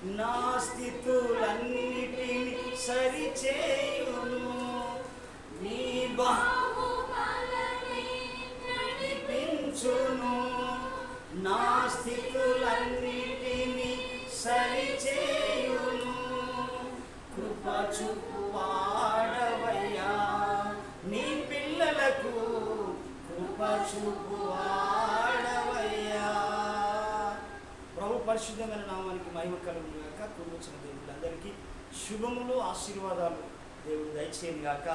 నా స్థితులన్నిటిని సరిచేయును. నీ బాహుబలమే నడిపించును. నా స్థితులన్నిటిని సరిచేయును. కృప చూపువాడవయ్యా నీ పిల్లలకు, కృప చూపువాడవయ్యా. ప్రభు పరిశుద్ధమైన నామానికి మహిమ కలుగును గాక. కూర్చున్న దేవుళ్ళందరికీ శుభములు, ఆశీర్వాదాలు దేవుడు దయచేయను గాక.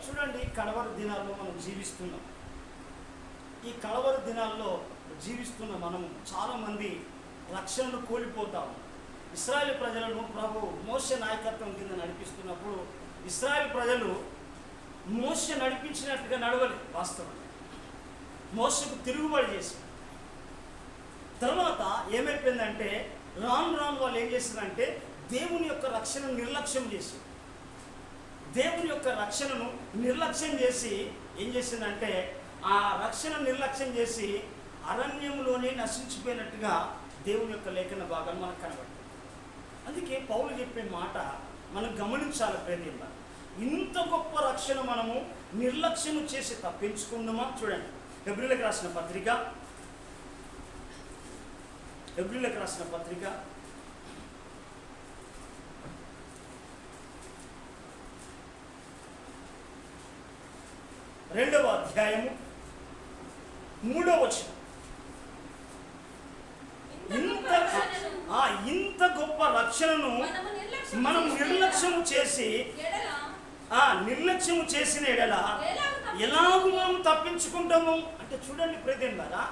చూడండి, కడవరి దినాల్లో మనం జీవిస్తున్నాం. ఈ కడవరి దినాల్లో జీవిస్తున్న మనము చాలామంది రక్షణను కోల్పోతాం. ఇశ్రాయేలు ప్రజలను ప్రభు మోషే నాయకత్వం కింద నడిపిస్తున్నప్పుడు ఇశ్రాయేలు ప్రజలు మోషే నడిపించినట్టుగా నడవలేదు. వాస్తవం మోషకు తిరుగుబడి చేసి తర్వాత ఏమైపోయిందంటే రాను రాను వాళ్ళు ఏం చేశారంటే దేవుని యొక్క రక్షణను నిర్లక్ష్యం చేసి, దేవుని యొక్క రక్షణను నిర్లక్ష్యం చేసి ఏం చేసిందంటే ఆ రక్షణ నిర్లక్ష్యం చేసి అరణ్యంలోనే నశించిపోయినట్టుగా దేవుని యొక్క లేఖన భాగాలు మనకు కనబడుతుంది. అందుకే పౌలు చెప్పే మాట మనం గమనించాలి. ప్రేమ, ఇంత గొప్ప రక్షణ మనము నిర్లక్ష్యం చేసి తప్పించుకుందామా? చూడండి, హెబ్రీయులకు రాసిన పత్రిక 2వ అధ్యాయము 3వ వచనం. ఇంత గొప్ప రక్షణను మనం నిర్లక్ష్యము చేసిన ఎడల ఎలాగూ మనం తప్పించుకుంటాము అంటే, చూడండి ప్రియమైన వారా,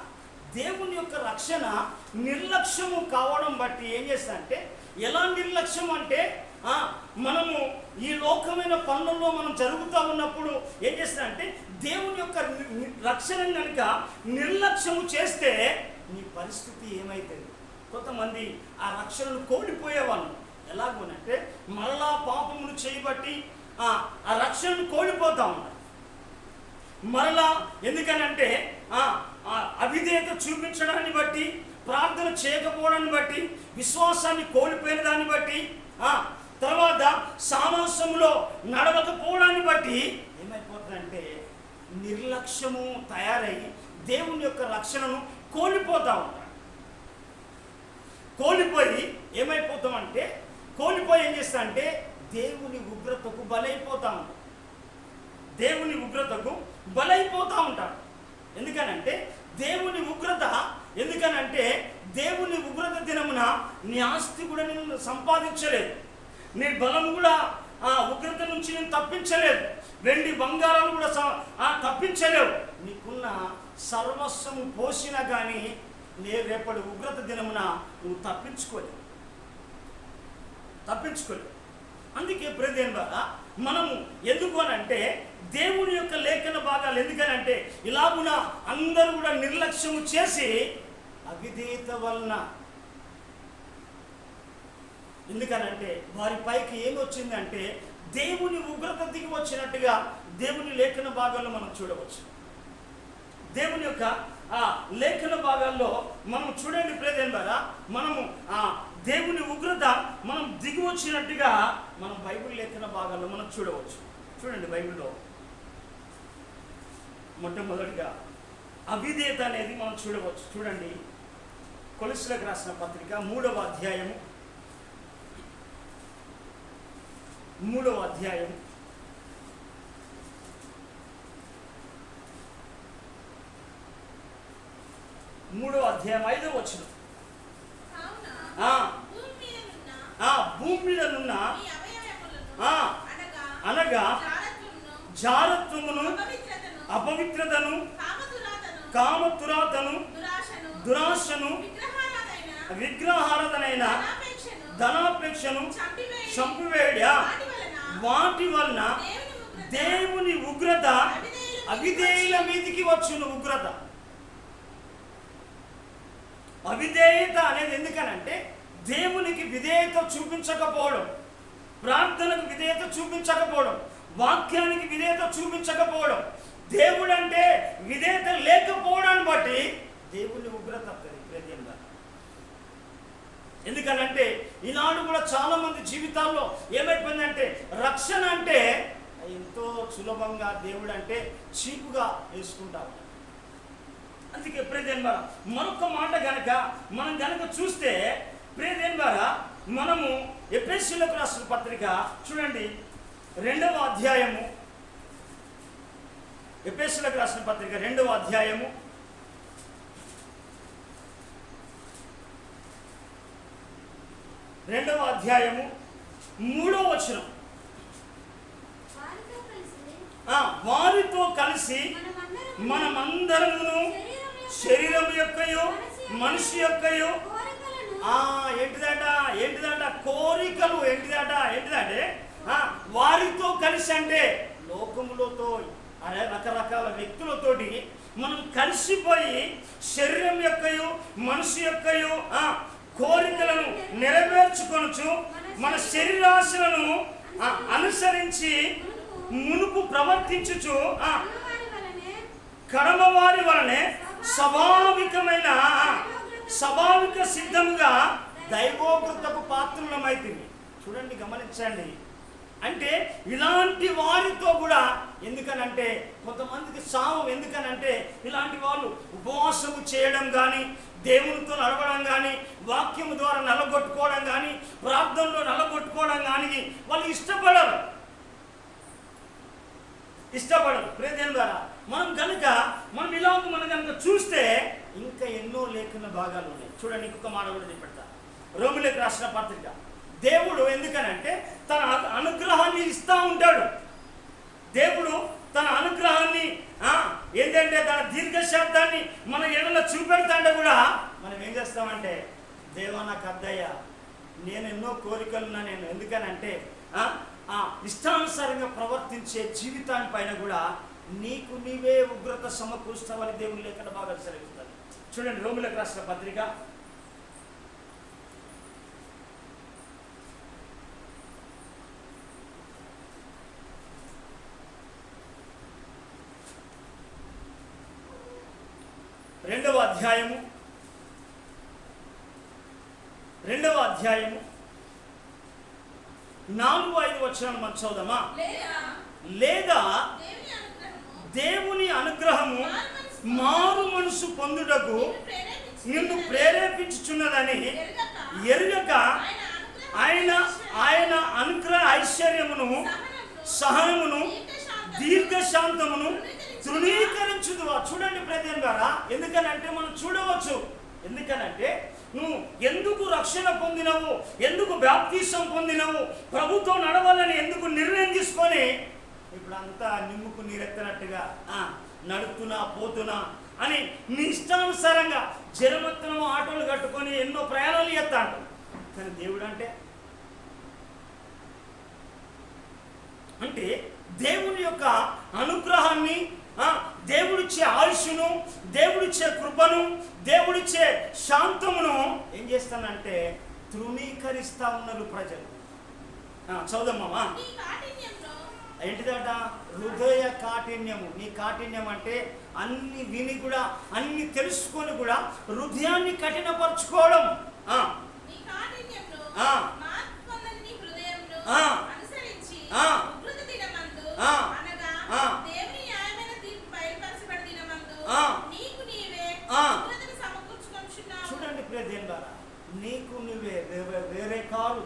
దేవుని యొక్క రక్షణ నిర్లక్ష్యము కావడం బట్టి ఏం చేస్తారంటే, ఎలా నిర్లక్ష్యం అంటే మనము ఈ లోకమైన పనుల్లో మనం జరుగుతూ ఉన్నప్పుడు ఏం చేస్తారంటే దేవుని యొక్క రక్షణ కనుక నిర్లక్ష్యము చేస్తే నీ పరిస్థితి ఏమైతుంది? కొంతమంది ఆ రక్షణను కోల్పోయేవాళ్ళు. ఎలాగోనంటే మళ్ళా పాపమును చేయబట్టి ఆ రక్షణను కోల్పోతా ఉన్నారు. మరలా ఎందుకనంటే అవిధేయత చూపించడాన్ని బట్టి, ప్రార్థన చేయకపోవడాన్ని బట్టి, విశ్వాసాన్ని కోల్పోయిన దాన్ని బట్టి, తర్వాత సామాసంలో నడవకపోవడాన్ని బట్టి ఏమైపోతుందంటే నిర్లక్ష్యము తయారై దేవుని యొక్క రక్షణను కోల్పోతా ఉంటాం. కోల్పోయి ఏమైపోతామంటే ఏం చేస్తా అంటే దేవుని ఉగ్రతకు బలైపోతా ఉంటాడు. ఎందుకనంటే దేవుని ఉగ్రత దినమున నీ ఆస్తి కూడా నేను సంపాదించలేదు, నీ బలం కూడా ఉగ్రత నుంచి నేను తప్పించలేదు, వెండి బంగారాలు కూడా తప్పించలేవు. నీకున్న సర్వస్వము పోసినా కానీ రేపటి ఉగ్రత దినమున నువ్వు తప్పించుకోలేవు. అందుకే ప్రియమైన వారా, మనము ఎందుకు అనంటే దేవుని యొక్క లేఖన భాగాలు ఎందుకనంటే ఇలాగున అందరూ కూడా నిర్లక్ష్యము చేసి అవిధేయత వలన, ఎందుకనంటే వారి పైకి ఏమొచ్చిందంటే దేవుని ఉగ్రత దిగి వచ్చినట్టుగా దేవుని లేఖన భాగాల్లో మనం చూడవచ్చు. దేవుని యొక్క లేఖన భాగాల్లో మనం చూడండి ప్రియమైన వారా, మనము దేవుని ఉగ్రత మనం దిగి వచ్చినట్టుగా మనం బైబిల్ లేఖన భాగాల్లో మనం చూడవచ్చు. చూడండి, బైబిల్లో మొట్టమొదటిగా అవిధేయత అనేది మనం చూడవచ్చు. చూడండి, కొలస్సీలకు రాసిన పత్రిక 3వ అధ్యాయము 3వ అధ్యాయం 5వ వచనం. భూమి మీద నున్న అనగా జారత్వమును, అపవిత్రతను, కామతురాతను, దురాశను, విగ్రహారాధనైన ధనాపేక్షను చంపివేయడా, వాటి వలన దేవుని ఉగ్రత అవిధేయుల మీదికి వచ్చును. అవిధేయత అనేది ఎందుకనంటే దేవునికి విధేయత చూపించకపోవడం, ప్రార్థనకు విధేయత చూపించకపోవడం, వాక్యానికి విధేయత చూపించకపోవడం, దేవుడు అంటే విధేయత లేకపోవడాన్ని బట్టి దేవుని ఉగ్రత ఎందుకనంటే ఈనాడు కూడా చాలా మంది జీవితాల్లో ఏమైపోయిందంటే రక్షణ అంటే ఎంతో సులభంగా, దేవుడు అంటే చీపుగా వేసుకుంటారు. అందుకే ప్రియదేని ద్వారా మరొక మాట మనం గనక చూస్తే ప్రియదేని ద్వారా మనము ఎఫెసీయులకు రాసిన పత్రిక చూడండి 2వ అధ్యాయము, ఎఫెసీయులకు రాసిన పత్రిక 2వ అధ్యాయము 3వ వచనం. వారితో కలిసి మనమందరమును శరీరం యొక్కయు మనిషి యొక్కయు ఏంటిదట కోరికలు ఏంటిదంటే వారితో కలిసి అంటే లోకములతో రకరకాల వ్యక్తులతోటి మనం కలిసిపోయి శరీరం యొక్కయు మనిషి యొక్కయు కోరికలను నెరవేర్చుకొనుచు మన శరీరాశలను అనుసరించి మునుపు ప్రవర్తించుచు కడమవారి వలనే స్వాభావిక సిద్ధముగా దైవోకృతకు పాత్రులమైతుంది. చూడండి, గమనించండి. అంటే ఇలాంటి వారితో కూడా, ఎందుకనంటే కొంతమందికి సావం, ఎందుకనంటే ఇలాంటి వాళ్ళు ఉపవాసము చేయడం కానీ, దేవునితో నడవడం కానీ, వాక్యము ద్వారా నలగొట్టుకోవడం కానీ, ప్రార్థనలో నలగొట్టుకోవడం కానీ వాళ్ళు ఇష్టపడరు. ప్రియదేని ద్వారా మనం కనుక చూస్తే ఇంకా ఎన్నో లేఖన భాగాలు ఉన్నాయి. చూడండి, ఇంకొక మాట కూడా చెప్పెడతా. రోమిలకు రాసిన పత్రిక. దేవుడు ఎందుకనంటే తన అనుగ్రహాన్ని ఇస్తూ ఉంటాడు. దేవుడు తన అనుగ్రహాన్ని ఏంటంటే తన దీర్ఘశాబ్దాన్ని మన ఎడలో చూపెడతాంటే కూడా మనం ఏం చేస్తామంటే, దేవా నాకు అద్దయ్యా, నేను ఎన్నో కోరికలున్నా, నేను ఎందుకనంటే ఇష్టానుసారంగా ప్రవర్తించే జీవితాన్ని పైన కూడా నీకు నీవే ఉగ్రత సమకూర్చావని దేవుని లేఖన బాగా సెలవిస్తారు. చూడండి, రోమిలకు రాసిన పత్రిక 2వ అధ్యాయము 4-5 వచనాలు మనం చదువుదామా? లేదా దేవుని అనుగ్రహము మారు మనసు పొందుటకు నిన్ను ప్రేరేపించుచున్నదని ఎరుగక ఆయన అనుగ్రహ ఐశ్వర్యమును, సహనమును, దీర్ఘశాంతమును తృణీకరించుదువా. చూడండి ప్రియదేని ద్వారా, ఎందుకనంటే మనం చూడవచ్చు. ఎందుకనంటే నువ్వు ఎందుకు రక్షణ పొందినవు, ఎందుకు బాప్తిసం పొందినవు, ప్రభుతో నడవాలని ఎందుకు నిర్ణయం తీసుకొని ఇప్పుడు అంతా నిమ్ముకు నీరెత్తనట్టుగా నడుపుతున్నా పోతున్నా అని నీ ఇష్టానుసారంగా జనమత్తనము ఆటోలు కట్టుకొని ఎన్నో ప్రయాణాలు చేస్తాడు. కానీ దేవుడు అంటే దేవుని యొక్క అనుగ్రహాన్ని, దేవుడిచ్చే ఆయుష్ను, దేవుడిచ్చే కృపను, దేవుడిచ్చే శాంతమును ఏం చేస్తానంటే తృణీకరిస్తా ఉన్నారు ప్రజలు. చదువుదామా? ఏంటిదట? హృదయ కాఠిన్యము. నీ కాఠిన్యం అంటే అన్ని విని కూడా, అన్ని తెలుసుకొని కూడా హృదయాన్ని కఠినపరచుకోవడం. చూడండి ప్రియదేని ద్వారా, నీకు నువ్వే వేరే కాదు,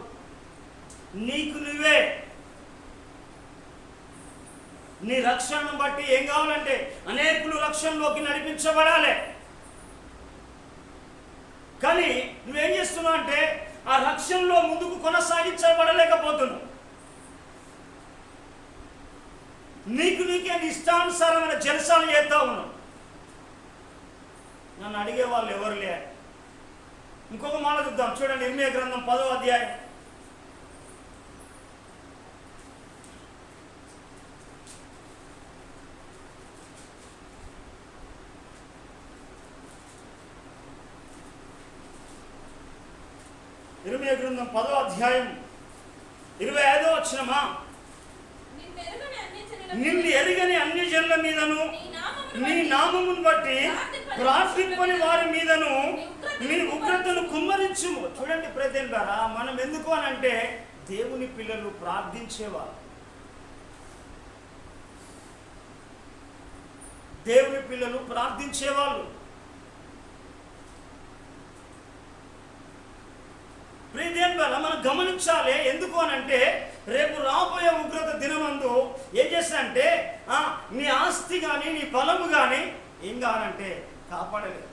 నీకు నువ్వే నీ రక్షణను బట్టి ఏం కావాలంటే అనేకులు రక్షణలోకి నడిపించబడాలి. కానీ నువ్వేం చేస్తున్నావు అంటే ఆ రక్షణలో ముందుకు కొనసాగించబడలేకపోతున్నావు. నీకు నీకే నీ ఇష్టానుసారమైన జలసాలు చేస్తా ఉన్నావు. నన్ను అడిగే వాళ్ళు ఎవరు లేరు. ఇంకొక మాట చూద్దాం. చూడండి, ఇర్మియా గ్రంథం 10వ అధ్యాయం 10వ అధ్యాయం 25వ వచనమా? నిన్ను ఎరుగని అన్యజనుల మీదను నీ నామమును బట్టి ప్రార్థింపని వారి మీదను నీ ఉగ్రతను కుమ్మరించుము. చూడండి ప్రజల ద్వారా మనం ఎందుకు అని అంటే దేవుని పిల్లలు ప్రార్థించేవారు, దేవుని పిల్లలు ప్రార్థించేవాళ్ళు. ప్రియదేవుని ద్వారా మనం గమనించాలి. ఎందుకు అని అంటే రేపు రాబోయే ఉగ్రత దినమందు ఏం చేస్తానంటే నీ ఆస్తి కానీ నీ బలము కానీ ఏం కావాలంటే కాపాడలేదు.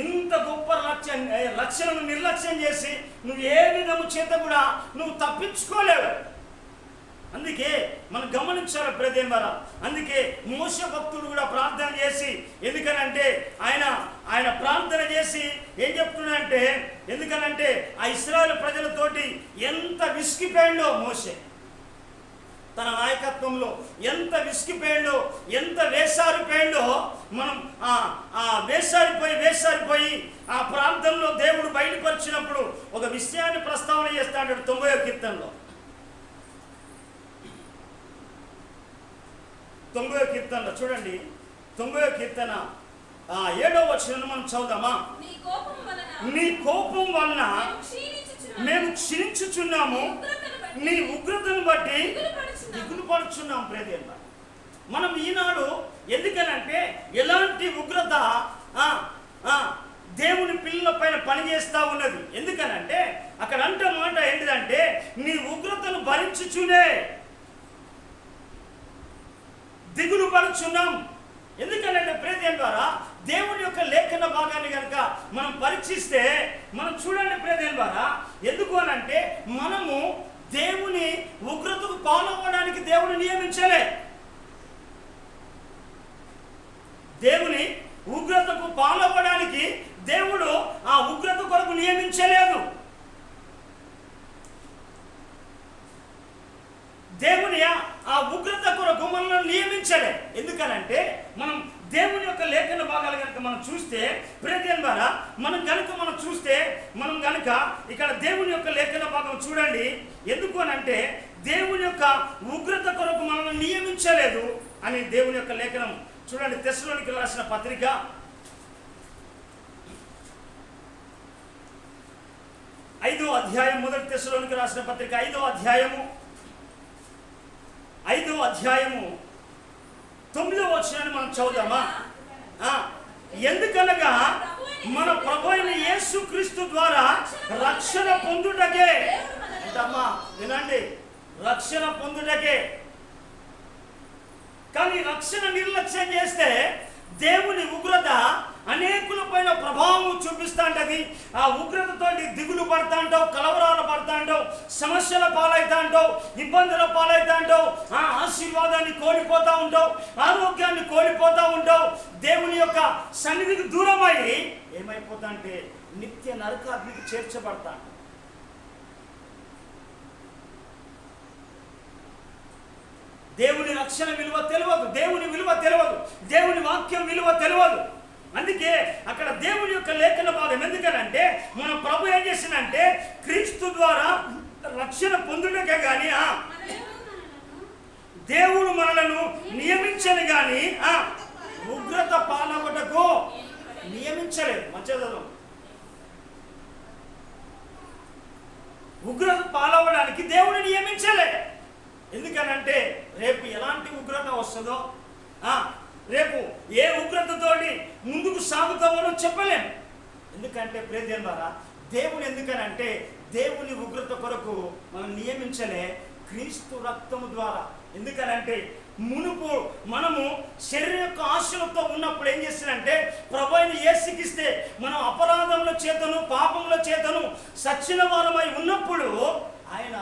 ఇంత గొప్ప లక్ష్యాలను నిర్లక్ష్యం చేసి నువ్వు ఏ విధము చేత కూడా నువ్వు తప్పించుకోలేవు. అందుకే మనం గమనించాలి ప్రదేమరా. అందుకే మోషే భక్తుడు కూడా ప్రార్థన చేసి, ఎందుకనంటే ఆయన ప్రార్థన చేసి ఏం చెప్తున్నాడంటే, ఎందుకనంటే ఆ ఇశ్రాయేలు ప్రజలతోటి ఎంత విసిగిపోయిండో మోషే, తన నాయకత్వంలో ఎంత విసిగిపోయిండో, ఎంత వేసారిపోయిండో. మనం వేసారిపోయి ఆ ప్రాంతంలో దేవుడు బయలుపరిచినప్పుడు ఒక విషయాన్ని ప్రస్తావన చేస్తాడు 90వ కీర్తనలో. 90వ కీర్తనలో చూడండి, 90వ కీర్తన 7వ వచనం మనం చదువుదామా. నీ కోపం వలన మేము క్షీణించుచున్నాము, నీ ఉగ్రతను బట్టి దిగులు పడుచున్నాం. ప్రేదేవ మనం ఈనాడు ఎందుకనంటే ఎలాంటి ఉగ్రత దేవుని పిల్లల పైన పనిచేస్తూ ఉన్నది. ఎందుకనంటే అక్కడ అంటే మాట ఏంటిదంటే నీ ఉగ్రతను భరించుచునే దిగులు పడుచున్నాం. ఎందుకంటే ప్రేదేవుని ద్వారా దేవుని యొక్క లేఖన భాగాన్ని కనుక మనం పరీక్షిస్తే మనం చూడండి ప్రేదేవుని ద్వారా. ఎందుకు అనంటే మనము దేవుని ఉగ్రతకు పాల్గొనడానికి దేవుని నియమించలే. దేవుని ఉగ్రతకు పాల్గొనడానికి దేవుడు ఆ ఉగ్రత కొరకు నియమించలేదు. దేవుని ఆ ఉగ్రత కొరకు మనల్ని నియమించలే. ఎందుకనంటే మనం దేవుని యొక్క లేఖన భాగాలు కనుక మనం చూస్తే ప్రేదేవుని ద్వారా మనం చూస్తే మనం కనుక ఇక్కడ దేవుని యొక్క లేఖన భాగం చూడండి. ఎందుకు అనంటే దేవుని యొక్క ఉగ్రత కొరకు మనల్ని నియమించలేదు అని దేవుని యొక్క లేఖనం చూడండి. తెస్సలోనికీయులకు రాసిన పత్రిక 5వ అధ్యాయం, మొదటి తెస్సలోనికీయులకు రాసిన పత్రిక 5వ అధ్యాయము 9వ వచనాన్ని మనం చదువుదామా. ఎందుకనగా మన ప్రభువైన యేసుక్రీస్తు ద్వారా రక్షణ పొందుటకే, అంటమ్మా వినండి, రక్షణ పొందుటకే. కానీ రక్షణ నిర్లక్ష్యం చేస్తే దేవుని ఉగ్రత అనేకుల పైన ప్రభావం చూపిస్తా ఉంటది. ఆ ఉగ్రతతోటి దిగులు పడతా ఉంటావు, కలవరాలు పడతా ఉంటావు, సమస్యల పాలవుతా ఉంటావు, ఇబ్బందుల పాలవుతా ఉంటావు, ఆ ఆశీర్వాదాన్ని కోల్పోతా ఉంటావు, ఆరోగ్యాన్ని కోల్పోతా ఉంటావు. దేవుని యొక్క సన్నిధికి దూరమై ఏమైపోతా అంటే నిత్య నరకాగ్నికి చేర్చబడతా. దేవుని రక్షణ విలువ తెలియదు, దేవుని విలువ తెలియదు, దేవుని వాక్యం విలువ తెలియదు. అందుకే అక్కడ దేవుని యొక్క లేఖన భాగం ఎందుకనంటే మన ప్రభు ఏం చేసిందంటే క్రీస్తు ద్వారా రక్షణ పొందుటకే కానీ దేవుడు మనలను నియమించని కానీ ఉగ్రత పాలవటకు నియమించలేదు. మంచిదనం ఉగ్రత పాలవడానికి దేవుడు నియమించలే. ఎందుకనంటే రేపు ఎలాంటి ఉగ్రత వస్తుందో, రేపు ఏ ఉగ్రతతోటి ముందుకు సాగుతామో చెప్పలేము. ఎందుకంటే ప్రేదేవుని ద్వారా దేవుని ఎందుకనంటే దేవుని ఉగ్రత కొరకు మనం నియమించలే, క్రీస్తు రక్తము ద్వారా. ఎందుకనంటే మునుపు మనము శరీర యొక్క ఆశలతో ఉన్నప్పుడు ఏం చేస్తానంటే ప్రభువుని యేసుకిస్తే మనం అపరాధముల చేతను పాపముల చేతను సచ్చిన వారమై ఉన్నప్పుడు ఆయన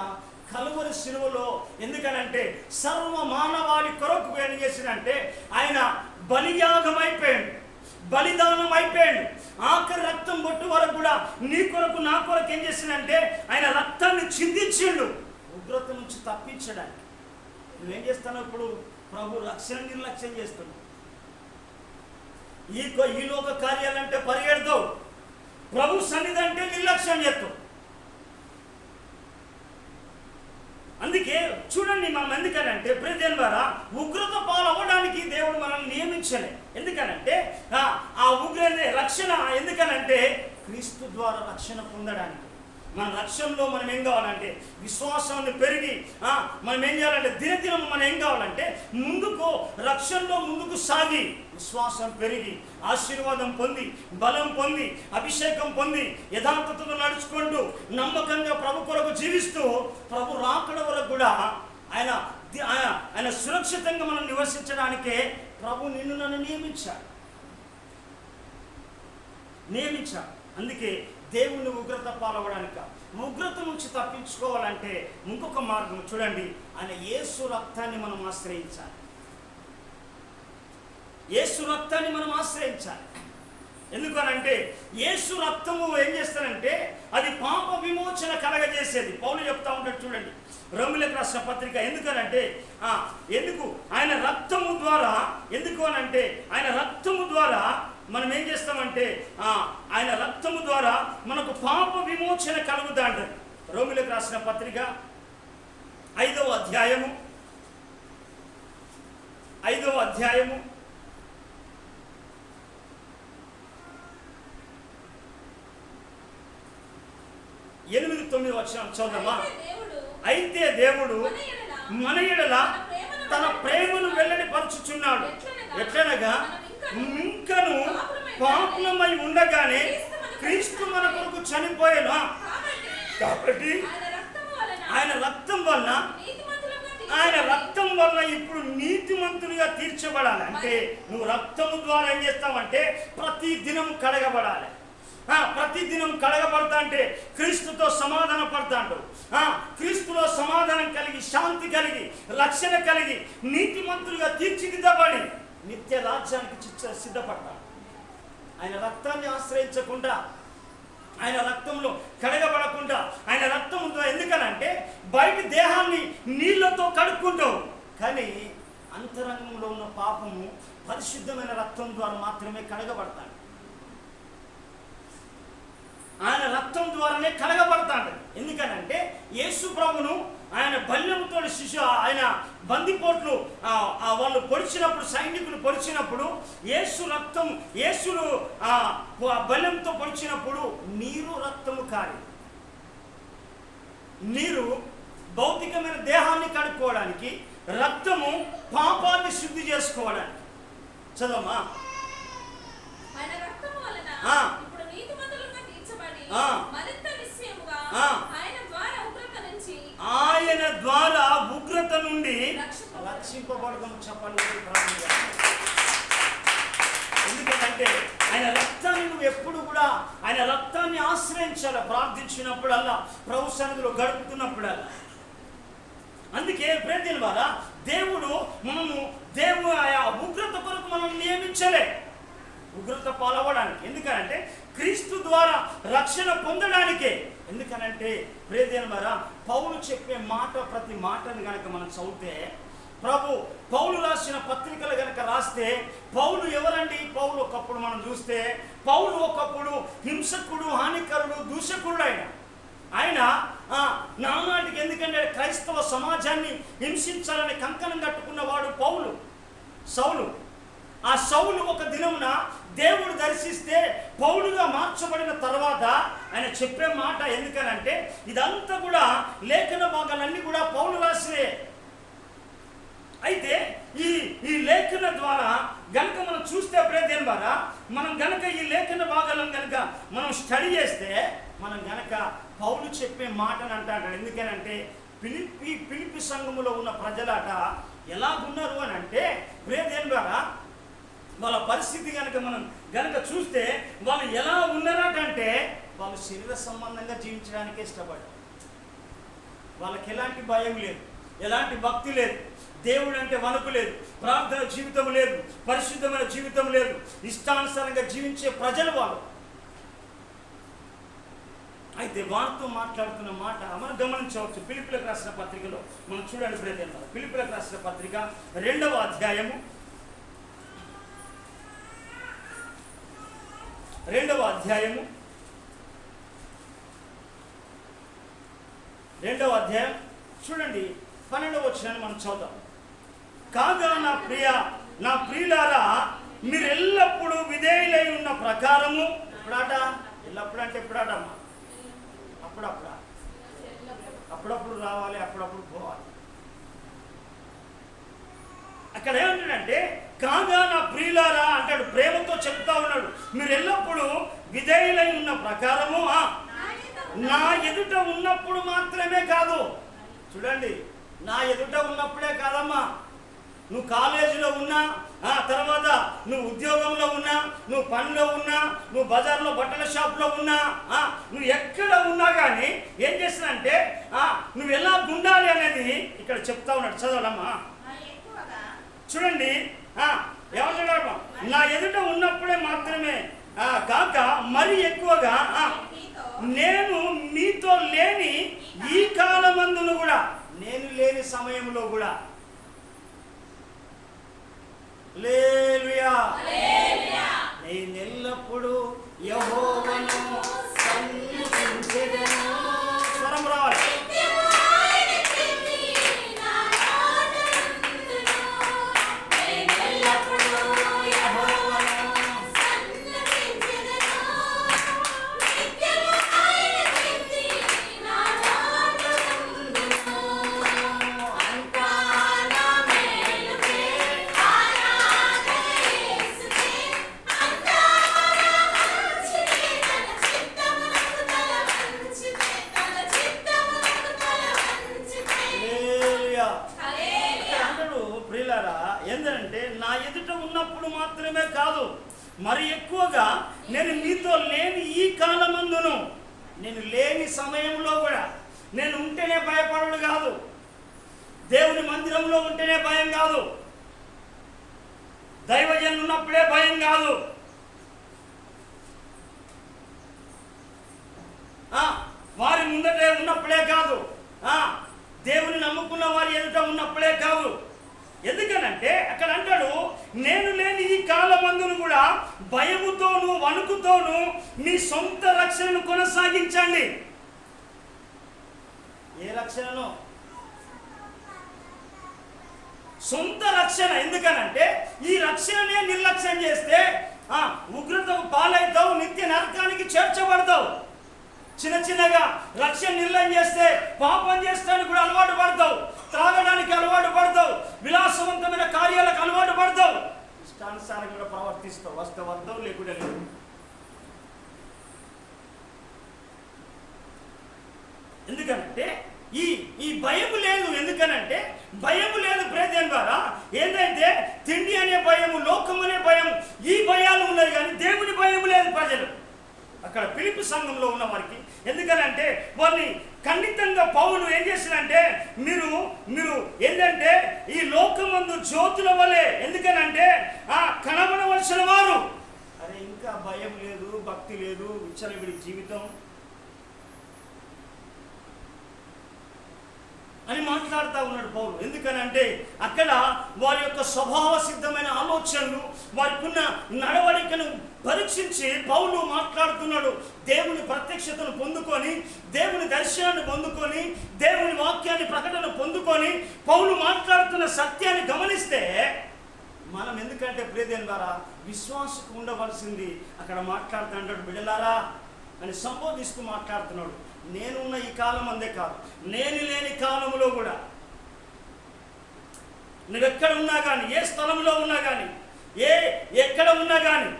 కలువరి శిలువలో ఎందుకనంటే సర్వ మానవాళి కొరకు ఏం చేసినంటే ఆయన బలియాగం అయిపోయాడు, బలిదానం అయిపోయాడు. ఆఖరి రక్తం బొట్టు వరకు కూడా నీ కొరకు నా కొరకు ఏం చేసినంటే ఆయన రక్తాన్ని చిందించిండు ఉగ్రత నుంచి తప్పించడానికి. నువ్వేం చేస్తావు ఇప్పుడు? ప్రభు రక్షణ నిర్లక్ష్యం చేస్తున్నావు. ఈ లోక కార్యాలంటే పరిగెడతావు, ప్రభు సన్నిధి అంటే నిర్లక్ష్యం చేస్తావు. అందుకే చూడండి, మనం ఎందుకనంటే ప్రియమైన ద్వారా ఉగ్రత పాలవ్వడానికి దేవుడు మనల్ని నియమించలే. ఎందుకనంటే ఆ ఉగ్రత రక్షణ ఎందుకనంటే క్రీస్తు ద్వారా రక్షణ పొందడానికి. మన రక్షణలో మనం ఏం కావాలంటే విశ్వాసాన్ని పెరిగి మనం ఏం చేయాలంటే దినదినం మనం ఏం కావాలంటే ముందుకు రక్షణలో ముందుకు సాగి విశ్వాసం పెరిగి ఆశీర్వాదం పొంది బలం పొంది అభిషేకం పొంది యథార్థతను నడుచుకుంటూ నమ్మకంగా ప్రభు కొరకు జీవిస్తూ ప్రభు రాకడ వరకు కూడా ఆయన సురక్షితంగా మనం నివసించడానికే ప్రభు నిన్ను నన్ను నియమించాడు. అందుకే దేవుని ఉగ్రత పాలవడానికి, ఉగ్రత నుంచి తప్పించుకోవాలంటే ఇంకొక మార్గం చూడండి, ఆయన యేసు రక్తాన్ని మనం ఆశ్రయించాలి. యేసు రక్తాన్ని మనం ఆశ్రయించాలి. ఎందుకనంటే యేసు రక్తము ఏం చేస్తానంటే అది పాప విమోచన కలగజేసేది. పౌలు చెప్తా ఉంటాడు చూడండి రోమీయులకు రాసిన పత్రిక. ఎందుకనంటే ఎందుకు ఆయన రక్తము ద్వారా, ఎందుకు అనంటే ఆయన రక్తము ద్వారా మనం ఏం చేస్తామంటే ఆయన రక్తము ద్వారా మనకు పాప విమోచన కలుగుతా అంటది. రోమీయులకు రాసిన పత్రిక 5వ అధ్యాయము 8-9 వచనం చదువుదామా. అయితే దేవుడు మన యెడల తన ప్రేమను వెల్లడిపరచుచున్నాడు. ఎట్లనగా ఇంకను పాపులమై ఉండగానే క్రీస్తు మన కొరకు చనిపోయాను. కాబట్టి ఆయన రక్తం వలన ఇప్పుడు నీతిమంతునిగా తీర్చబడాలి. అంటే నువ్వు రక్తము ద్వారా ఏం చేస్తావంటే ప్రతి దినం కడగబడాలి. ప్రతి దినం కడగబడతా అంటే క్రీస్తుతో సమాధాన పడతాడు. క్రీస్తులో సమాధానం కలిగి శాంతి కలిగి రక్షణ కలిగి నీతిమంతులుగా తీర్చిదిద్దబడి నిత్య రాజ్యానికి సిద్ధపడతాడు. ఆయన రక్తాన్ని ఆశ్రయించకుండా, ఆయన రక్తంలో కడగబడకుండా, ఆయన రక్తం ఎందుకనంటే బయట దేహాన్ని నీళ్లతో కడుక్కుంటావు, కానీ అంతరంగంలో ఉన్న పాపము పరిశుద్ధమైన రక్తం ద్వారా మాత్రమే కడగబడతాడు. ఆయన రక్తం ద్వారానే కడగబడతాడు. ఎందుకనంటే యేసు ప్రభును ఆయన బల్యంతో ఆయన బందిపోట్లు వాళ్ళు పొడిచినప్పుడు, సైనికులు పొడిచినప్పుడు యేసును బల్యంతో పొడిచినప్పుడు నీరు రక్తము కారి, నీరు భౌతికమైన దేహాన్ని కడుక్కోవడానికి, రక్తము పాపాన్ని శుద్ధి చేసుకోవడానికి. చదవమా. ఆయన ద్వారా ఉగ్రత నుండి రక్షింపబడదాం. చెప్పండి. ఎందుకంటే ఆయన రక్తాన్ని నువ్వు ఎప్పుడు కూడా ఆయన రక్తాన్ని ఆశ్రయించాలి. ప్రార్థించినప్పుడల్లా, ప్రభు సన్నిధిలో గడుపుతున్నప్పుడల్లా. అందుకే ప్రేమ ద్వారా దేవుడు ఆ ఉగ్రత కొరకు మనం నియమించలే, ఉగ్రత పాలవ్వడానికి. ఎందుకనంటే క్రీస్తు ద్వారా రక్షణ పొందడానికే. ఎందుకనంటే ప్రియదేవరా పౌలు చెప్పే మాట, ప్రతి మాటను గనక మనం చదివితే, పౌలు రాసిన పత్రికలు గనక రాస్తే, పౌలు ఎవరండి? పౌలు ఒకప్పుడు మనం చూస్తే పౌలు ఒకప్పుడు హింసకుడు, హానికరుడు, దూషకుడు. ఆయన నానాటికి ఎందుకంటే క్రైస్తవ సమాజాన్ని హింసించాలని కంకణం కట్టుకున్నవాడు సౌలు. ఆ సౌలు ఒక దినమున దేవుడు దర్శిస్తే పౌలుగా మార్చబడిన తర్వాత ఆయన చెప్పే మాట ఎందుకనంటే ఇదంతా కూడా లేఖన భాగాలన్నీ కూడా పౌలు రాసినే. అయితే ఈ లేఖన ద్వారా గనక మనం చూస్తే ప్రేమ ద్వారా మనం గనక ఈ లేఖన భాగాలను గనక మనం స్టడీ చేస్తే మనం గనక పౌలు చెప్పే మాటను అంటాడు. ఎందుకనంటే ఫిలిప్పి సంఘములో ఉన్న ప్రజలాట ఎలాగున్నారు అని అంటే ప్రేమ ద్వారా వాళ్ళ పరిస్థితి కనుక మనం గనక చూస్తే వాళ్ళు ఎలా ఉన్నారంటే వాళ్ళు శరీర సంబంధంగా జీవించడానికే ఇష్టపడ్డారు. వాళ్ళకి ఎలాంటి భయం లేదు, ఎలాంటి భక్తి లేదు, దేవుడు అంటే వణుకు లేదు, ప్రార్థన జీవితం లేదు, పరిశుద్ధమైన జీవితం లేదు, ఇష్టానుసారంగా జీవించే ప్రజలు వాళ్ళు. అయితే వారితో మాట్లాడుతున్న మాట మనం గమనించవచ్చు. ఫిలిప్పీలకు రాసిన పత్రికలో మనం చూడండి ప్రియమైన. ఫిలిప్పీలకు రాసిన పత్రిక 2వ అధ్యాయము 2వ అధ్యాయం చూడండి 12వ వచనాన్ని మనం చదువుదాం. కాగా నా ప్రియులారా, మీరు ఎల్లప్పుడూ విధేయులై ఉన్న ప్రకారము, ఎప్పుడాట, ఎల్లప్పుడు అంటే ఎప్పుడాటమ్మా, అప్పుడప్పుడు రావాలి, అప్పుడప్పుడు పోవాలి. అక్కడ ఏమంటాడంటే, కాగా నా ప్రియులారా అంటాడు, ప్రేమతో చెప్తా ఉన్నాడు, మీరు ఎల్లప్పుడూ విధేయులై ఉన్న ప్రకారము నా ఎదుట ఉన్నప్పుడు మాత్రమే కాదు. చూడండి, నా ఎదుట ఉన్నప్పుడే కాదమ్మా, నువ్వు కాలేజీలో ఉన్నా, తర్వాత నువ్వు ఉద్యోగంలో ఉన్నా, నువ్వు పనిలో ఉన్నా, నువ్వు బజార్లో బట్టల షాప్లో ఉన్నా, నువ్వు ఎక్కడ ఉన్నా కానీ ఏం చేస్తానంటే నువ్వు ఎలా ఉండాలి అనేది ఇక్కడ చెప్తా ఉన్నాడు. చదవాలమ్మా, చూడండి, ఏమంటున్నాడు, నా ఎదుట ఉన్నప్పుడే మాత్రమే కాక మరి ఎక్కువగా నేను మీతో లేని ఈ కాలమందును కూడా, నేను లేని సమయంలో కూడా, హల్లెలూయా, నేనెల్లప్పుడూ యెహోవాను సన్నిధించెదను. స్వరం రావాలి. ఏంటంటే నా ఎదుట ఉన్నప్పుడు మాత్రమే కాదు, మరి ఎక్కువగా నేను మీతో లేని ఈ కాలమందును, నేను లేని సమయంలో కూడా, నేను ఉంటేనే భయపడడు కాదు, దేవుని మందిరంలో ఉంటేనే భయం కాదు, దైవజనులు ఉన్నప్పుడే భయం కాదు, వారి ముందటే ఉన్నప్పుడే కాదు, దేవుని నమ్ముకున్న వారి ఎదుట ఉన్నప్పుడే కాదు. ఎందుకనంటే అక్కడ అంటాడు, నేను లేని ఈ కాలమందును కూడా భయముతోను వణుకుతోను మీ సొంత రక్షణను కొనసాగించండి. ఏ రక్షణను? సొంత రక్షణ. ఎందుకనంటే ఈ రక్షణనే నిర్లక్ష్యం చేస్తే ఉగ్రతకు పాలవుతావు, నిత్య నరకానికి చేర్చబడతావు. చిన్నగా రక్షణ నిర్లయం చేస్తే పాపం చేస్తానికి కూడా అలవాటు పడతావు, త్రాగడానికి అలవాటు పడతావు, విలాసవంతమైన కార్యాలకు అలవాటు పడతావు, ఇష్టానుసారం కూడా ప్రవర్తిస్తావు. వస్తే వద్దావు, లేకుండా లేదు. ఎందుకంటే ఈ భయం లేదు. ఎందుకనంటే భయము లేదు ప్రేదేని ద్వారా. ఏంటంటే తిండి అనే భయము, లోకం అనే భయం, ఈ భయాలు ఉన్నాయి కానీ దేవుని భయం లేదు ప్రజలు. అక్కడ ఫిలిప్పీ సంఘంలో ఉన్న వారికి ఎందుకనంటే వారిని ఖండితంగా పౌలు ఏం చేసినంటే, మీరు ఏంటంటే ఈ లోకమందు జ్యోతుల వలె, ఎందుకనంటే కనబడవలసిన వారు. అరే ఇంకా భయం లేదు, భక్తి లేదు, విచ్చలవిడి జీవితం అని మాట్లాడుతూ ఉన్నాడు పౌలు. ఎందుకనంటే అక్కడ వారి యొక్క స్వభావ సిద్ధమైన ఆలోచనలు, వారికి ఉన్న నడవడికను పరీక్షించి పౌలు మాట్లాడుతున్నాడు. దేవుని ప్రత్యక్షతను పొందుకొని, దేవుని దర్శనాన్ని పొందుకొని, దేవుని వాక్యాన్ని ప్రకటన పొందుకొని పౌలు మాట్లాడుతున్న సత్యాన్ని గమనిస్తే మనం, ఎందుకంటే ప్రియదేని ద్వారా విశ్వాసకు ఉండవలసింది. అక్కడ మాట్లాడుతున్నాడు, బిడ్డలారా అని సంబోధిస్తూ మాట్లాడుతున్నాడు. నేనున్న ఈ కాలం అందే కాదు, నేను లేని కాలంలో కూడా, నువ్వెక్కడ ఉన్నా కానీ, ఏ స్థలంలో ఉన్నా కానీ, ఎక్కడ ఉన్నా కానీ,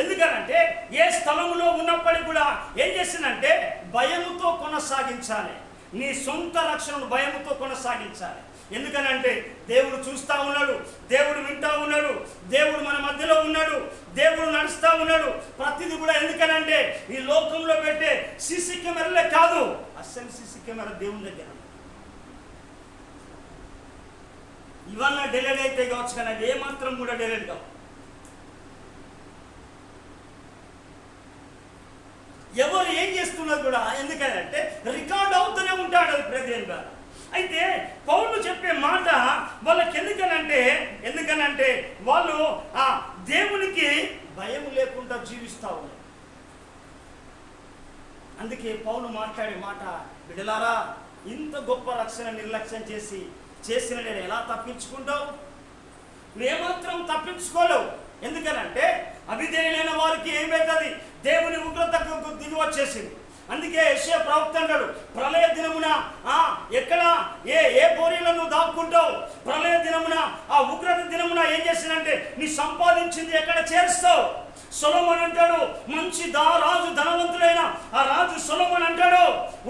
ఎందుకనంటే ఏ స్థలంలో ఉన్నప్పటికీ కూడా ఏం చేసిందంటే భయముతో కొనసాగించాలి. నీ సొంత రక్షణను భయముతో కొనసాగించాలి. ఎందుకనంటే దేవుడు చూస్తూ ఉన్నాడు, దేవుడు వింటూ ఉన్నాడు, దేవుడు మన మధ్యలో ఉన్నాడు, దేవుడు నడుస్తూ ఉన్నాడు ప్రతిదీ కూడా. ఎందుకనంటే ఈ లోకంలో పెట్టే సీసీ కెమెరాలే కాదు, అసలు సీసీ కెమెరా దేవుని దగ్గర. ఇవన్న డెలిట్ అయితే కావచ్చు కానీ అది ఏమాత్రం కూడా డెలిట్ కావు. ఎవరు ఏం చేస్తున్నా కూడా ఎందుకంటే రికార్డ్ అవుతూనే ఉంటాడు అది ప్రదేశంగా. అయితే పౌలు చెప్పే మాట వాళ్ళకి ఎందుకనంటే వాళ్ళు దేవునికి భయం లేకుండా జీవిస్తూ ఉన్నారు. అందుకే పౌలు మాట్లాడే మాట, బిడ్డలారా ఇంత గొప్ప రక్షణ నిర్లక్ష్యం చేసిన నేను ఎలా తప్పించుకుంటావు? నువ్వు ఏమాత్రం తప్పించుకోలేవు. ఎందుకనంటే అవిధేయులైన వారికి ఏమవుతుంది? దేవుని ఉగ్రతకు దిగి వచ్చేసింది. అందుకే యెషయా ప్రవక్త అంటాడు, ప్రళయ దినమున ఎక్కడ ఏ బోరీలను దాక్కుంటావు? ప్రళయ దినమున, ఆ ఉగ్రత దినమున ఏం చేసిందంటే నీ సంపాదించింది ఎక్కడ చేరుస్తావు? సొలొమోను అంటాడు, మంచి రాజు ధనవంతుడైన ఆ రాజు సొలొమోను అంటాడు,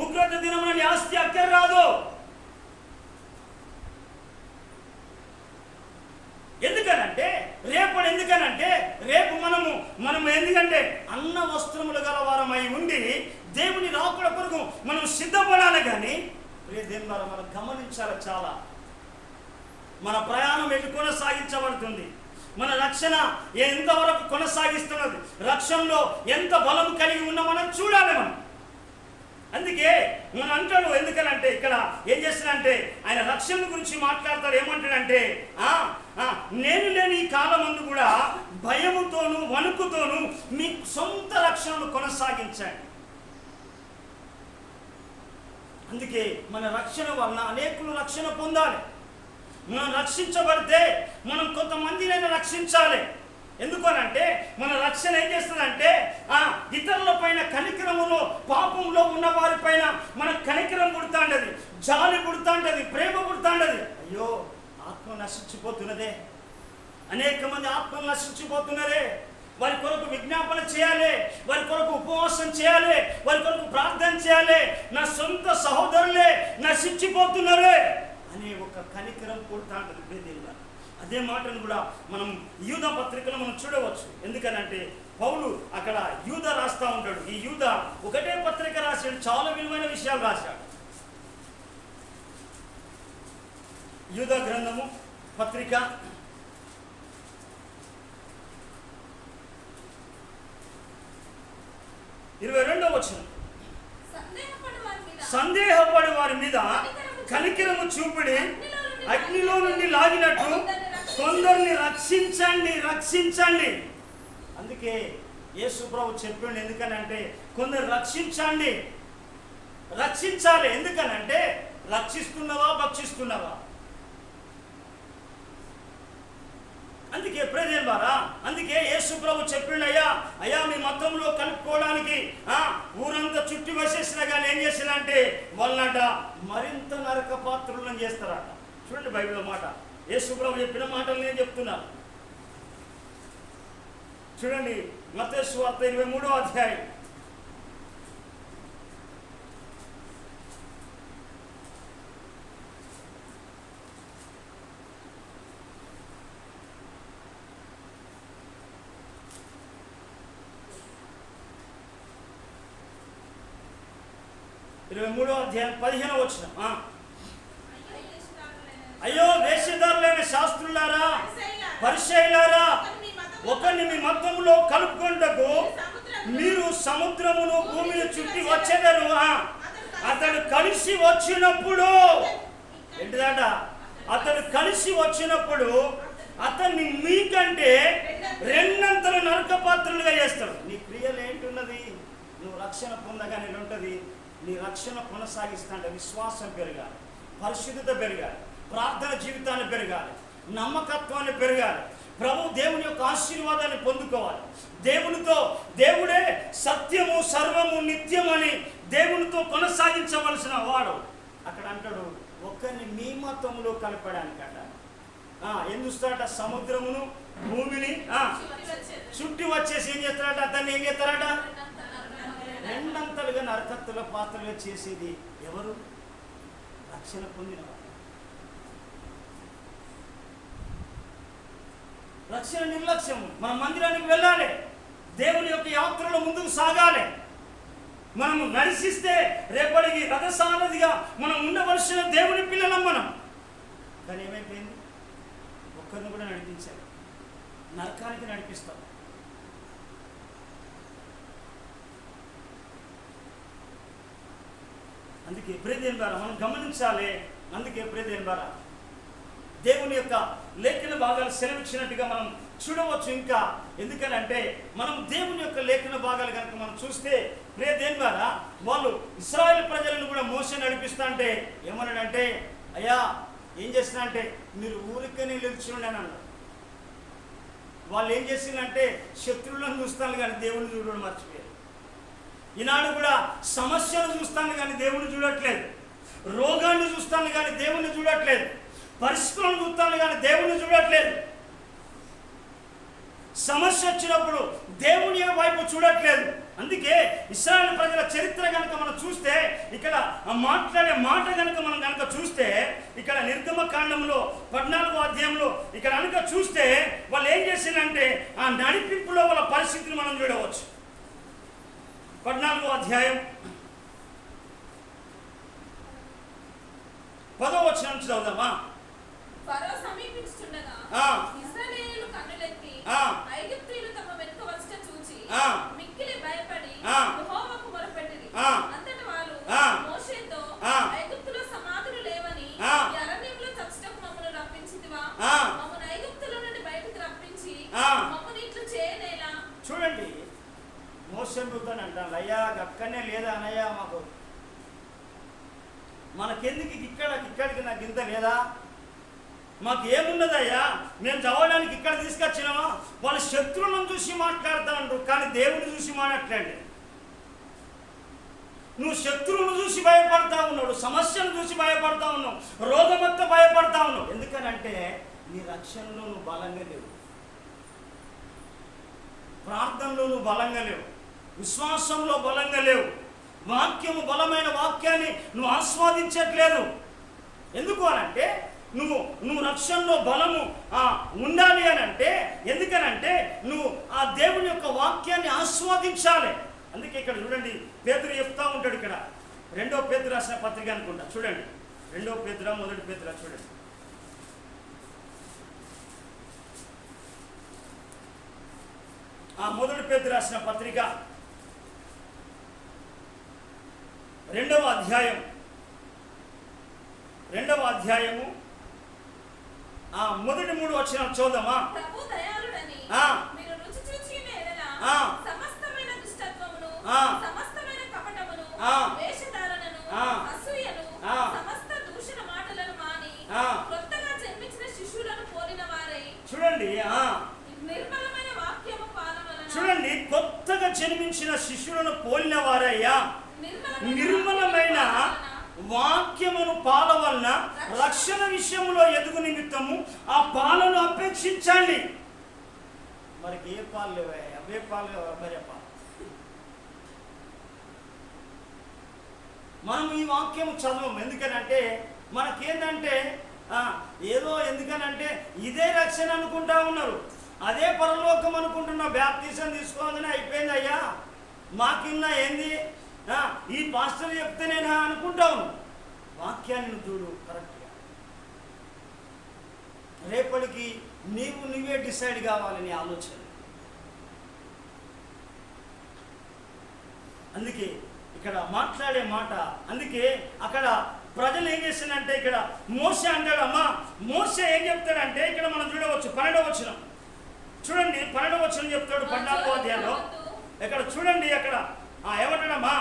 ఉగ్రత దినమున నీ ఆస్తి అక్కర రాదు. ఎందుకనంటే రేపు మనము ఎందుకంటే అన్న వస్త్రములు గల వారమై ఉండి దేవుని రాకడ కొరకు మనం సిద్ధపడాలి. కానీ దేవుని ద్వారా మనం గమనించాలి, చాలా మన ప్రయాణం ఎటు కొనసాగించబడుతుంది, మన రక్షణ ఎంతవరకు కొనసాగిస్తున్నది, రక్షణలో ఎంత బలం కలిగి ఉన్నా మనం చూడాలి. అందుకే మనం అంటాడు, ఎందుకనంటే ఇక్కడ ఏం చేస్తాడంటే ఆయన రక్షణ గురించి మాట్లాడతాడు. ఏమంటాడంటే నేను లేని ఈ కాలమందు కూడా భయముతోను వణుకుతోను మీ సొంత రక్షణను కొనసాగించండి. అందుకే మన రక్షణ వలన అనేకులు రక్షణ పొందాలి. మనం రక్షించబడితే మనం కొంతమందినైనా రక్షించాలి. ఎందుకనంటే మన రక్షణ ఏం చేస్తుందంటే ఇతరుల పైన కనికరములో, పాపంలో ఉన్న వారి పైన మన కనికరం పుడుతాండది, జాలి పుడుతాండది, ప్రేమ పుడుతాండది. అయ్యో ఆత్మ నశించిపోతున్నదే, అనేక మంది ఆత్మలు నశించిపోతున్నదే, వారి కొరకు విజ్ఞాపన చేయాలి, వారి కొరకు ఉపవాసం చేయాలి, వారి కొరకు ప్రార్థన చేయాలి. నా సొంత సహోదరులే నశించిపోతున్నారే అనే ఒక కనికరం పుడుతాంటది. అదే మాటను కూడా మనం యూదా పత్రికలో మనం చూడవచ్చు. ఎందుకనంటే పౌలు అక్కడ యూదా రాస్తా ఉంటాడు. ఈ యూదా ఒకటే పత్రిక రాశాడు, చాలా విలువైన విషయాలు రాశాడు. యూదా గ్రంథము పత్రిక 22వ వచనం, సందేహపడు వారి మీద కనికరము చూపుడి, అగ్నిలో నుండి లాగినట్టు కొందరిని రక్షించండి. అందుకే యేసు ప్రభు చెప్పాడు, ఎందుకనంటే కొందరు రక్షించాలి. ఎందుకనంటే రక్షిస్తున్నావా, భక్షిస్తున్నావా? అందుకే ప్రేదేన్ బారా, అందుకే యేసు ప్రభు చెప్పిండు, అయ్యా మీ మతంలో కలుపుకోవడానికి ఊరంతా చుట్టి వేసేసినా కానీ ఏం చేసినంటే వాళ్ళంట మరింత నరక పాత్రులను చేస్తారట. చూడండి బైబిల్ మాట, యేసు ప్రభు చెప్పిన మాటలు నేను చెప్తున్నాను. చూడండి మత్తయి సువార్త 23వ అధ్యాయం 23వ అధ్యాయం 15వ వచనం, అయ్యో వేషధారులైన శాస్త్రులారా, పరిసయ్యులారా, ఒకరిని మీ మతంలో కలుపుకొనుటకు మీరు సముద్రమును భూమిని చుట్టి వచ్చేదరు. అతడు కలిసి వచ్చినప్పుడు ఏంటిదట? అతడు కలిసి వచ్చినప్పుడు అతన్ని మీకంటే రెండంతలు నరకపాత్రులుగా చేస్తాడు. నీ క్రియలు ఏంటున్నది? నువ్వు రక్షణ పొందగానే ఉంటుంది. నీ రక్షణ కొనసాగిస్తాంటే విశ్వాసం పెరగాలి, పరిశుద్ధత పెరగాలి, ప్రార్థన జీవితాన్ని పెరగాలి, నమ్మకత్వాన్ని పెరగాలి, ప్రభు దేవుని యొక్క ఆశీర్వాదాన్ని పొందుకోవాలి. దేవుడే సత్యము, సర్వము, నిత్యమని దేవునితో కొనసాగించవలసిన వాడు. అక్కడ అంటాడు, ఒక్కరిని మీ మతంలో కలపడానికట ఎందుస్తారట? సముద్రమును భూమిని చుట్టి వచ్చేసి ఏం చేస్తారట? అతన్ని ఏం చేస్తారట? రెండంతలుగా నరకత్తుల పాత్రలుగా చేసేది ఎవరు? రక్షణ పొందిన రక్షణ నిర్లక్ష్యం. మన మందిరానికి వెళ్ళాలి, దేవుని యొక్క యాత్రలో ముందుకు సాగాలి. మనము నడిచిస్తే రేపటికి రథసారథిగా మనం ఉండవలసిన దేవుని పిల్లలం మనం. కానీ ఏమైపోయింది? ఒక్కరిని కూడా నడిపించాలి, నరకానికి నడిపిస్తాం. అందుకే ప్రియదేవుని ద్వారా మనం గమనించాలి. అందుకే ప్రియదేవుని ద్వారా దేవుని యొక్క లేఖన భాగాలు సెలవిచ్చినట్టుగా మనం చూడవచ్చు. ఇంకా ఎందుకనంటే మనం దేవుని యొక్క లేఖన భాగాలు కనుక మనం చూస్తే ప్రియ దేవుని ద్వారా వాళ్ళు ఇశ్రాయేలు ప్రజలను కూడా మోసే నడిపిస్తా అంటే ఏమన్నాడంటే, అయ్యా ఏం చేస్తున్నా అంటే మీరు ఊరికనే నిలిచినండి అని అన్నారు. వాళ్ళు ఏం చేసిందంటే శత్రువులను చూస్తాను కానీ దేవుని చూడడం మర్చిపోయారు. ఈనాడు కూడా సమస్యను చూస్తాను కానీ దేవుని చూడట్లేదు, రోగాన్ని చూస్తాను కానీ దేవుని చూడట్లేదు, పరిస్థితులను చూస్తాను కానీ దేవుని చూడట్లేదు. సమస్య వచ్చినప్పుడు దేవుని వైపు చూడట్లేదు. అందుకే ఇశ్రాయేలు ప్రజల చరిత్ర కనుక మనం చూస్తే, ఇక్కడ మాట్లాడే మాట కనుక మనం కనుక చూస్తే, ఇక్కడ నిర్గమకాండంలో 14వ అధ్యాయంలో ఇక్కడ కనుక చూస్తే వాళ్ళు ఏం చేసిందంటే ఆ నడిపింపులో వాళ్ళ పరిస్థితిని మనం చూడవచ్చు. 14వ అధ్యాయం 10వ వచనం చదువుదామా. ఫరో సమీపించుచుండగా ఇశ్రాయేలీయులు కన్నులెత్తి ఐగుప్తీయులు తమ వెనుక వచ్చుట చూచి మిక్కిలి భయపడి యెహోవాకు మొరపెట్టిరి. అంతటి వారు మోషేతో, ఐగుప్తులో సమాధులు లేవని ఈ అరణ్యంలో చచ్చుటకు మమ్మల్ని రప్పించితివా? మమ్మల్ని ఐగుప్తులో నుండి బయటకు రప్పించి మమ్మల్ని ఇట్లు చేయనేలా? చూడండి, మోషే అంటాను, అయ్యా అక్కడనే లేదా అనయ్యా, మనకెందుకు ఇక్కడికి నాకు ఇంత లేదా, మాకు ఏమున్నదయ్యా, మేము చదవడానికి ఇక్కడ తీసుకొచ్చినామా? వాళ్ళ శత్రువులను చూసి మాట్లాడుతూ ఉంటారు కానీ దేవుని చూసి మాట్లాడండి. నువ్వు శత్రువును చూసి భయపడతా ఉన్నాడు, సమస్యను చూసి భయపడతా ఉన్నావు, రోగమంతా భయపడతా ఉన్నావు. ఎందుకనంటే నీ రక్షణలో నువ్వు బలంగా లేవు, ప్రార్థనలో నువ్వు బలంగా లేవు, విశ్వాసంలో బలంగా లేవు, వాక్యము బలమైన వాక్యాన్ని నువ్వు ఆస్వాదించట్లేదు. ఎందుకు అనంటే నువ్వు రక్షణలో బలము ఉండాలి అని అంటే, ఎందుకనంటే నువ్వు ఆ దేవుని యొక్క వాక్యాన్ని ఆస్వాదించాలి. అందుకే ఇక్కడ చూడండి, పేతురు చెప్తా ఉంటాడు. ఇక్కడ 2వ పేతురు రాసిన పత్రిక అనుకుంటా, చూడండి 2వ పేతురు 1వ పేతురు చూడండి. ఆ 1వ పేతురు రాసిన పత్రిక 2వ అధ్యాయము మొదటి 3 వచనాలు చూద్దామా. ప్రభు దయాళుడని మీరు రుచి చూచిన ఎడల సమస్తమైన దుష్టత్వమును, సమస్తమైన కపటమును, వేషధారణను, అసూయను, సమస్త దూషణ మాటలను మాని కొత్తగా జన్మించిన శిశువులను పోలిన వారై. చూడండి, నిర్మలమైన వాక్యము పాలవలన. చూడండి, కొత్తగా జన్మించిన శిశువులను పోలిన వారయ్యా, నిర్మలమైన వాక్యమును పాల వలన రక్షణ విషయంలో ఎదుగు నిమిత్తము ఆ పాలను అపేక్షించండి. మరికి ఏ పాలు లేవా? అవే పాలు, అబ్బరే పాలు. మనం ఈ వాక్యము చదవము. ఎందుకనంటే మనకేంటంటే ఏదో, ఎందుకనంటే ఇదే రక్షణ అనుకుంటా ఉన్నారు, అదే పరలోకం అనుకుంటున్నా. బ్యాప్టిజం తీసుకోవాలని అయిపోయింది అయ్యా, మాకిన్నా ఏంది, ఈ పాస్టర్ చెప్తేనేనా అనుకుంటావు. వాక్యాన్ని చూడు కరెక్ట్గా. రేపటికి నువ్వే డిసైడ్ కావాలని ఆలోచన. అందుకే ఇక్కడ మాట్లాడే మాట, అందుకే అక్కడ ప్రజలు ఏం చేస్తారంటే, ఇక్కడ మోసే అంటాడు. అమ్మా మోసే ఏం చెప్తాడంటే, ఇక్కడ మనం చూడవచ్చు 12వ వచనం చూడండి. 12వ వచనం చెప్తాడు 14వ అధ్యాయంలో. ఇక్కడ చూడండి, అక్కడ ఏమంటాడమ్మా,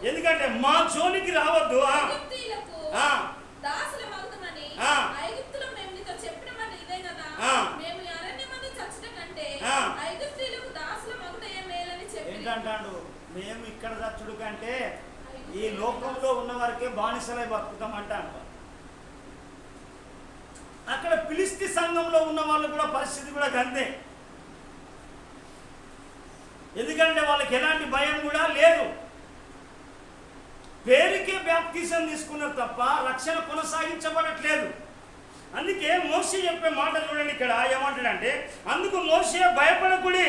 ఎందుకంటే మా జోలికి రావద్దు, ఏంటంటాడు, మేము ఇక్కడ చచ్చుడు కంటే ఈ లోకంలో ఉన్న వారికే బానిసలై బతుకుతామంట. అక్కడ ఫిలిష్తీ సంఘంలో ఉన్న వాళ్ళు కూడా పరిస్థితి కూడా అంతే. ఎందుకంటే వాళ్ళకి ఎలాంటి భయం కూడా లేదు, పేరుకే బ్యాప్టిజం తీసుకున్నారు తప్ప రక్షణ కొనసాగించబడట్లేదు. అందుకే మోషే చెప్పే మాట చూడండి, ఇక్కడ ఏమంటాడంటే, అందుకు మోషే భయపడకుడి,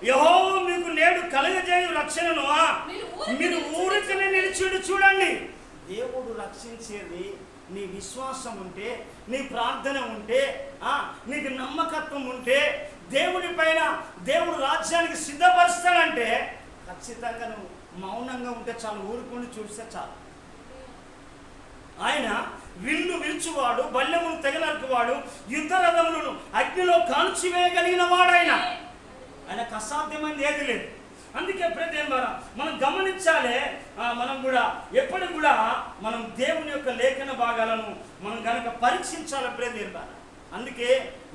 యెహోవా మీకు నేడు కలుగజేయు రక్షణను మీరు ఊరికనే నిలిచిడు. చూడండి, దేవుడు రక్షించేది నీ విశ్వాసం ఉంటే, నీ ప్రార్థన ఉంటే, నీకు నమ్మకత్వం ఉంటే, దేవుడి పైన దేవుడు రాజ్యానికి సిద్ధపరుస్తాడంటే ఖచ్చితంగా నువ్వు మౌనంగా ఉంటే చాలు, ఊరుకొని చూస్తే చాలు. ఆయన విల్లు విరుచువాడు, బల్లెమును తెగనరుకువాడు, యుద్ధ రథములను అగ్నిలో కాల్చివేయగలిగిన వాడైన. ఆయనకు అసాధ్యమైనది ఏది లేదు. అందుకే ప్రతి మనం గమనించాలి. మనం కూడా ఎప్పటికి కూడా మనం దేవుని యొక్క లేఖన భాగాలను మనం కనుక పరీక్షించాలి ప్రతి. అందుకే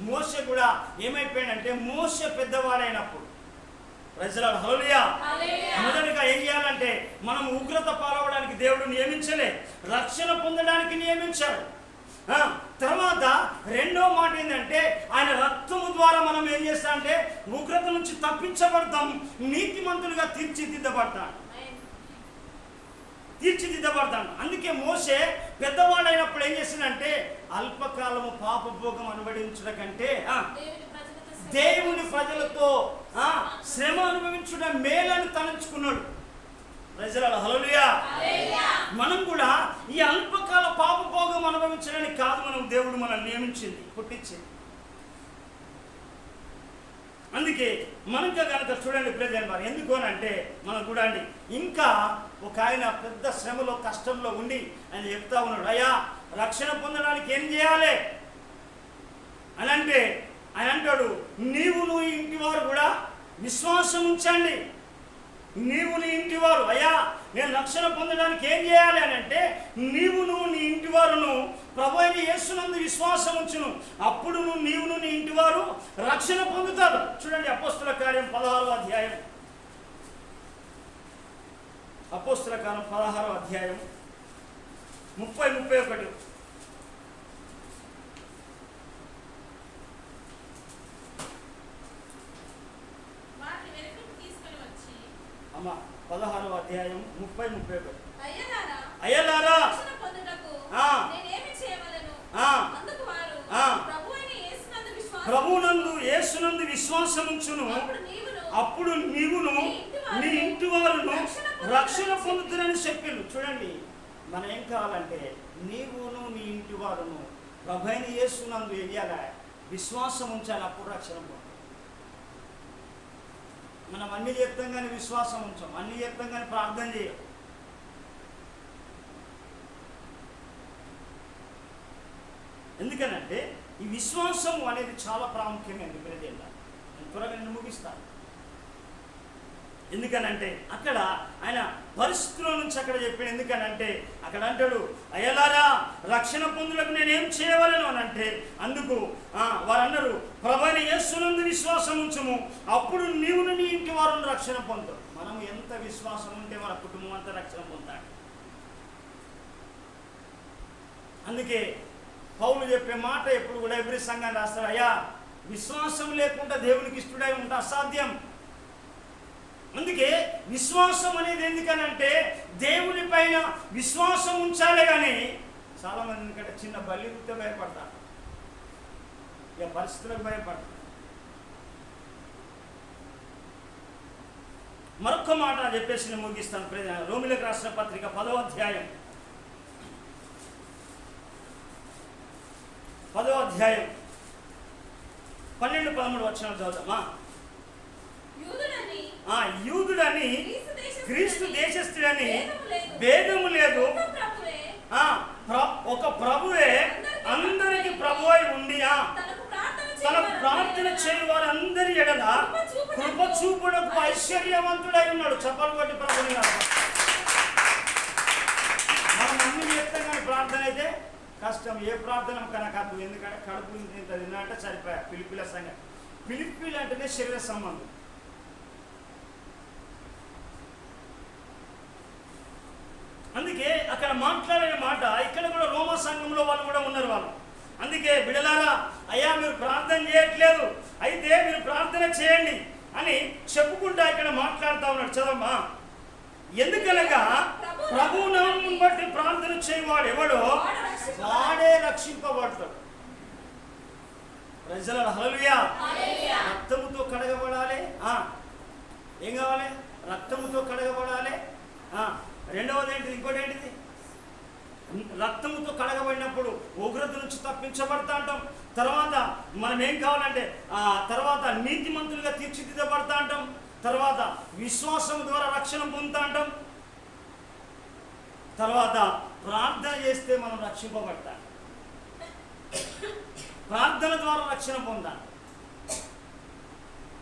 మోషే కూడా ఏమైపోయాడంటే, మోషే పెద్దవాడైనప్పుడు ప్రజలాడు హల్లెలూయా మొదటిగా ఏం చేయాలంటే, మనం ఉగ్రత పాలవడానికి దేవుడు నియమించలే, రక్షణ పొందడానికి నియమించాడు. తర్వాత రెండో మాట ఏంటంటే, ఆయన రక్తము ద్వారా మనం ఏం చేస్తామంటే ఉగ్రత నుంచి తప్పించబడతాం, నీతిమంతులుగా తీర్చిదిద్దబడతాడు. అందుకే మోషే పెద్దవాడైనప్పుడు ఏం చేసిందంటే, అల్పకాలము పాపభోగం అనుభవించడం కంటే దేవుని ప్రజలతో శ్రమ అనుభవించుట మేలని తలంచుకున్నాడు. ప్రజలాడు హల్లెలూయా. మనం కూడా ఈ అల్పకాల పాపభోగం అనుభవించడానికి కాదు మనం దేవుడు మనల్ని నియమించింది, పుట్టించింది. అందుకే మనకు కనుక చూడండి ప్రజలు వారు ఎందుకు అని అంటే, మనం చూడండి ఇంకా ఒక ఆయన పెద్ద శ్రమలో కష్టంలో ఉండి ఆయన చెప్తా ఉన్నాడు, అయ్యా రక్షణ పొందడానికి ఏం చేయాలి అని అంటే, ఆయన అంటాడు, నీవు ఇంటి వారు కూడా విశ్వాసం ఉంచండి. నీవు నీ ఇంటి వారు, అయ్యా నేను రక్షణ పొందడానికి ఏం చేయాలి అని అంటే, నీవును నీ ఇంటి వారును ప్రభువైన యేసునందు విశ్వాసం ఉంచును, అప్పుడు నీవును నీ ఇంటి వారు రక్షణ పొందుతారు. చూడండి అపోస్తల కార్యం 16వ అధ్యాయం, అపోస్తల కార్యం 16వ అధ్యాయం 30-31. అమ్మా 16వ అధ్యాయం 30-31. అయ్యలారా ప్రభువునందు యేసునందు విశ్వాసముంచును, అప్పుడు నీవును నీ ఇంటి వారును రక్షణ పొందుతారని చెప్పిండు. చూడండి మనం ఏం కావాలంటే, నీవును నీ ఇంటి వారును ప్రభువైన యేసునందు ఎయ్యాల విశ్వాసం ఉంచాలి, అప్పుడు రక్షణ పొందుతారు. మనం అన్ని చేస్తాం కానీ విశ్వాసం ఉంచాం, అన్ని చేస్తాం కానీ ప్రార్థన చేయం. ఎందుకనంటే ఈ విశ్వాసం అనేది చాలా ప్రాముఖ్యమైనది. ప్రజల్లో నేను త్వరగా నేను ముగిస్తాను. ఎందుకనంటే అక్కడ ఆయన పరిస్థితుల నుంచి అక్కడ చెప్పాడు. ఎందుకనంటే అక్కడ అంటాడు, అయ్యలారా రక్షణ పొందులకు నేనేం చేయవలను అని అంటే, అందుకు వారు అన్నారు, ప్రభువైన యేసునందు విశ్వాసం ఉంచుము, అప్పుడు నీవును నీ ఇంటి వారును రక్షణ పొందుతావు. మనం ఎంత విశ్వాసం ఉంటే మన కుటుంబం అంతా రక్షణ పొందాడు. అందుకే పౌలు చెప్పే మాట ఎప్పుడు కూడా ఎవ్రీ సంఘాన్ని రాస్తాడు, అయ్యా విశ్వాసం లేకుండా దేవునికి ఇష్టడై ఉంటే అసాధ్యం. అందుకే విశ్వాసం అనేది ఎందుకనంటే, దేవుని పైన విశ్వాసం ఉంచాలే కానీ చాలామంది ఎందుకంటే చిన్న బలి గుర్తే భయపడతారు, ఇక పరిస్థితులకు భయపడతారు. మరొక మాట చెప్పేసి నేను ముగిస్తాను. రోమిలకు రాసిన పత్రిక 10వ అధ్యాయం 12-13 వచనాలు చదువుదామా. యూదుడని క్రీస్తు దేశస్థుడని భేదము లేదు, ఒక ప్రభువే అందరికి ప్రభువై ఉండి తనకు ప్రార్థన చేయు వారందరి ఎడల కృప చూపుటకు ఐశ్వర్యవంతుడై ఉన్నాడు. చప్పలు కొట్టి ప్రభుని. మనం అన్ని చేస్తాం కానీ ప్రార్థన అయితే కష్టం. ఏ ప్రార్థన కనకాదు, ఎందుకంటే కడుపు ఇంత తిన్నట్టే సరిపోయా. పిలిపిల సంగతి, పిలిపిలు అంటేనే శరీర సంబంధం. అందుకే అక్కడ మాట్లాడిన మాట ఇక్కడ కూడా రోమా సంఘంలో వాళ్ళు కూడా ఉన్నారు వాళ్ళు. అందుకే బిడలారా, అయ్యా మీరు ప్రార్థన చేయట్లేదు, అయితే మీరు ప్రార్థన చేయండి అని చెప్పుకుంటా ఇక్కడ మాట్లాడుతూ ఉన్నాడు. చదవమ్మా. ఎందుకనగా ప్రభువు నామమును బట్టి ప్రార్థన చేయవాడు ఎవడో వాడే రక్షింపబడతాడు. ప్రజల హల్లెలూయా. రక్తముతో కడగబడాలి. ఏం కావాలి? రక్తముతో కడగబడాలి. రెండవది ఏంటిది? ఇంకోటి ఏంటిది? రక్తముతో కడగబడినప్పుడు ఉగ్రత నుంచి తప్పించబడతా అంటాం. తర్వాత మనం ఏం కావాలంటే తర్వాత నీతిమంతులుగా తీర్చిదిద్దబడతా అంటాం. తర్వాత విశ్వాసం ద్వారా రక్షణ పొందుతా అంటాం. తర్వాత ప్రార్థన చేస్తే మనం రక్షింపబడతాం. ప్రార్థన ద్వారా రక్షణ పొందాలి.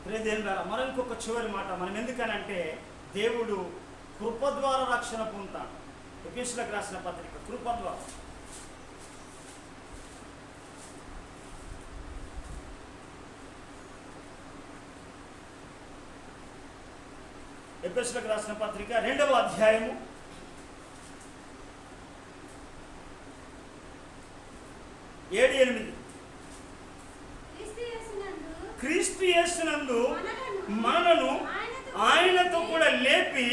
ప్రియదేవుని ద్వారా మనం ఇంకొక చివరి మాట, మనం ఎందుకనంటే దేవుడు కృప ద్వారా రక్షణ పొందుతాడు. ఎఫెసీయులకు రాసిన పత్రిక కృప ద్వారా. ఎఫెసీయులకు రాసిన పత్రిక 2వ అధ్యాయము 7-8. క్రీస్తు యేసునందు మనలను ఆయనతో కూడా లేపి